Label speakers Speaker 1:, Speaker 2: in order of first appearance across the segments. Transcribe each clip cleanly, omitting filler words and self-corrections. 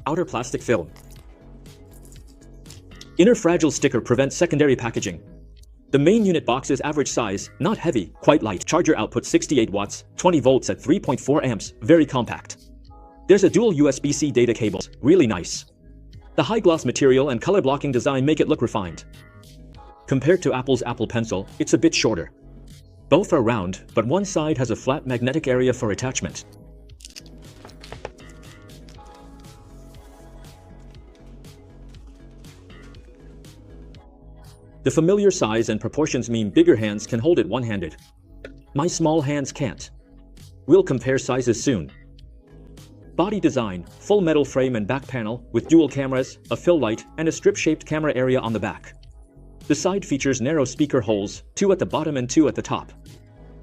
Speaker 1: Outer plastic film. Inner fragile sticker prevents secondary packaging. The main unit box is average size, not heavy, quite light. Charger output 68 watts, 20 volts at 3.4 amps, very compact. There's a dual USB-C data cables, really nice. The high gloss material and color blocking design make it look refined. Compared to Apple's Apple Pencil, it's a bit shorter. Both are round, but one side has a flat magnetic area for attachment. The familiar size and proportions mean bigger hands can hold it one-handed. My small hands can't. We'll compare sizes soon. Body design, full metal frame and back panel with dual cameras, a fill light, and a strip-shaped camera area on the back. The side features narrow speaker holes, 2 at the bottom and 2 at the top.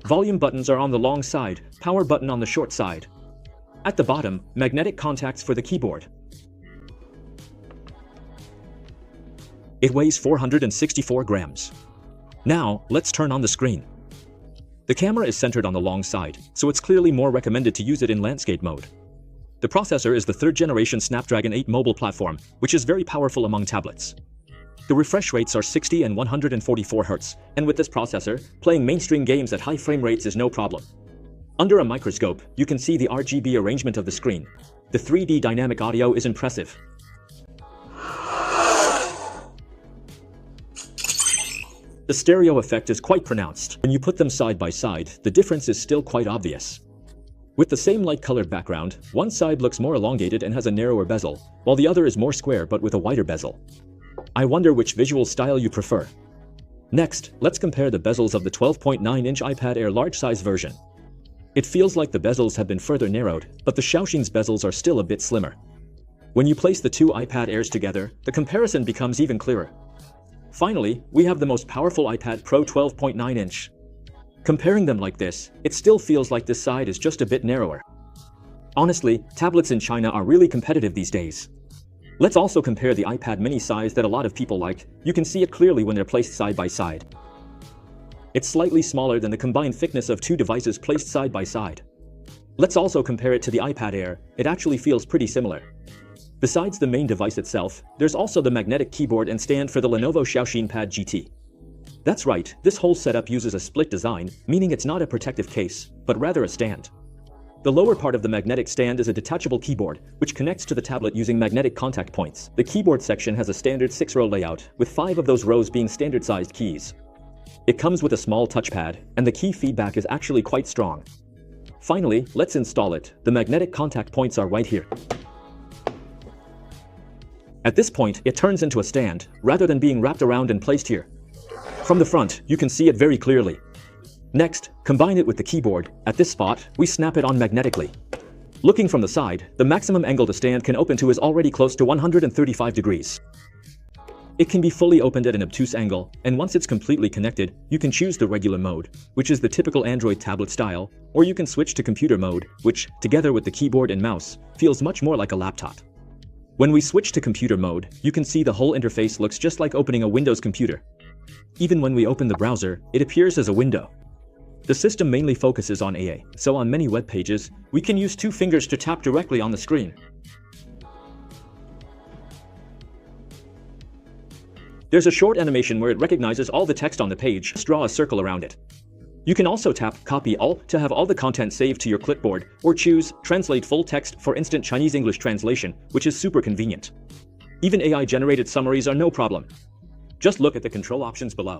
Speaker 1: Volume buttons are on the long side, power button on the short side. At the bottom, magnetic contacts for the keyboard. It weighs 464 grams. Now, let's turn on the screen. The camera is centered on the long side, so it's clearly more recommended to use it in landscape mode. The processor is the 3rd generation Snapdragon 8 mobile platform, which is very powerful among tablets. The refresh rates are 60 and 144 Hz, and with this processor, playing mainstream games at high frame rates is no problem. Under a microscope, you can see the RGB arrangement of the screen. The 3D dynamic audio is impressive. The stereo effect is quite pronounced. When you put them side by side, the difference is still quite obvious. With the same light-colored background, one side looks more elongated and has a narrower bezel, while the other is more square but with a wider bezel. I wonder which visual style you prefer. Next, let's compare the bezels of the 12.9-inch iPad Air large-size version. It feels like the bezels have been further narrowed, but the Xiaoxin's bezels are still a bit slimmer. When you place the two iPad Airs together, the comparison becomes even clearer. Finally, we have the most powerful iPad Pro 12.9-inch. Comparing them like this, it still feels like this side is just a bit narrower. Honestly, tablets in China are really competitive these days. Let's also compare the iPad mini size that a lot of people like. You can see it clearly when they're placed side by side. It's slightly smaller than the combined thickness of two devices placed side by side. Let's also compare it to the iPad Air. It actually feels pretty similar. Besides the main device itself, there's also the magnetic keyboard and stand for the LENOVO Xiaoxin Pad GT. That's right, this whole setup uses a split design, meaning it's not a protective case, but rather a stand. The lower part of the magnetic stand is a detachable keyboard, which connects to the tablet using magnetic contact points. The keyboard section has a standard 6-row layout, with 5 of those rows being standard-sized keys. It comes with a small touchpad, and the key feedback is actually quite strong. Finally, let's install it. The magnetic contact points are right here. At this point, it turns into a stand, rather than being wrapped around and placed here. From the front, you can see it very clearly. Next, combine it with the keyboard. At this spot, we snap it on magnetically. Looking from the side, the maximum angle the stand can open to is already close to 135 degrees. It can be fully opened at an obtuse angle, and once it's completely connected, you can choose the regular mode, which is the typical Android tablet style, or you can switch to computer mode, which, together with the keyboard and mouse, feels much more like a laptop. When we switch to computer mode, you can see the whole interface looks just like opening a Windows computer. Even when we open the browser, it appears as a window. The system mainly focuses on AA, so on many web pages, we can use 2 fingers to tap directly on the screen. There's a short animation where it recognizes all the text on the page. Just draw a circle around it. You can also tap Copy All to have all the content saved to your clipboard, or choose Translate Full Text for instant Chinese-English translation, which is super convenient. Even AI-generated summaries are no problem. Just look at the control options below.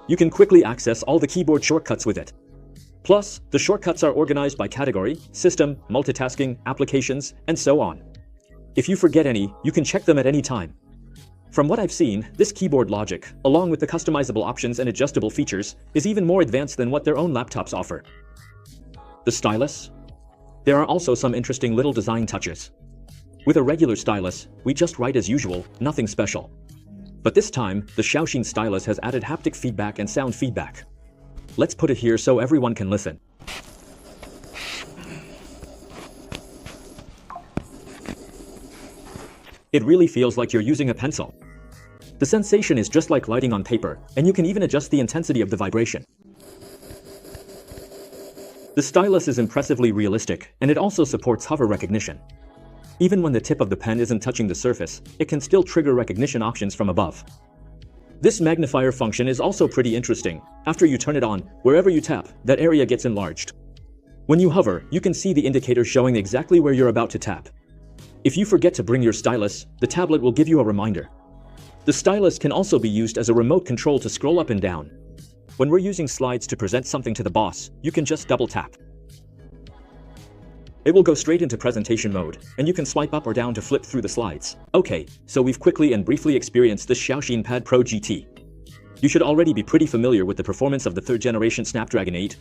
Speaker 1: You can quickly access all the keyboard shortcuts with it. Plus, the shortcuts are organized by category, system, multitasking, applications, and so on. If you forget any, you can check them at any time. From what I've seen, this keyboard logic, along with the customizable options and adjustable features, is even more advanced than what their own laptops offer. The stylus? There are also some interesting little design touches. With a regular stylus, we just write as usual, nothing special. But this time, the Xiaoxin stylus has added haptic feedback and sound feedback. Let's put it here so everyone can listen. It really feels like you're using a pencil. The sensation is just like writing on paper, and you can even adjust the intensity of the vibration. The stylus is impressively realistic, and it also supports hover recognition. Even when the tip of the pen isn't touching the surface, it can still trigger recognition options from above. This magnifier function is also pretty interesting. After you turn it on, wherever you tap, that area gets enlarged. When you hover, you can see the indicator showing exactly where you're about to tap. If you forget to bring your stylus, the tablet will give you a reminder. The stylus can also be used as a remote control to scroll up and down. When we're using slides to present something to the boss, you can just double tap. It will go straight into presentation mode, and you can swipe up or down to flip through the slides. Okay, so we've quickly and briefly experienced the Xiaoxin Pad Pro GT. You should already be pretty familiar with the performance of the 3rd generation Snapdragon 8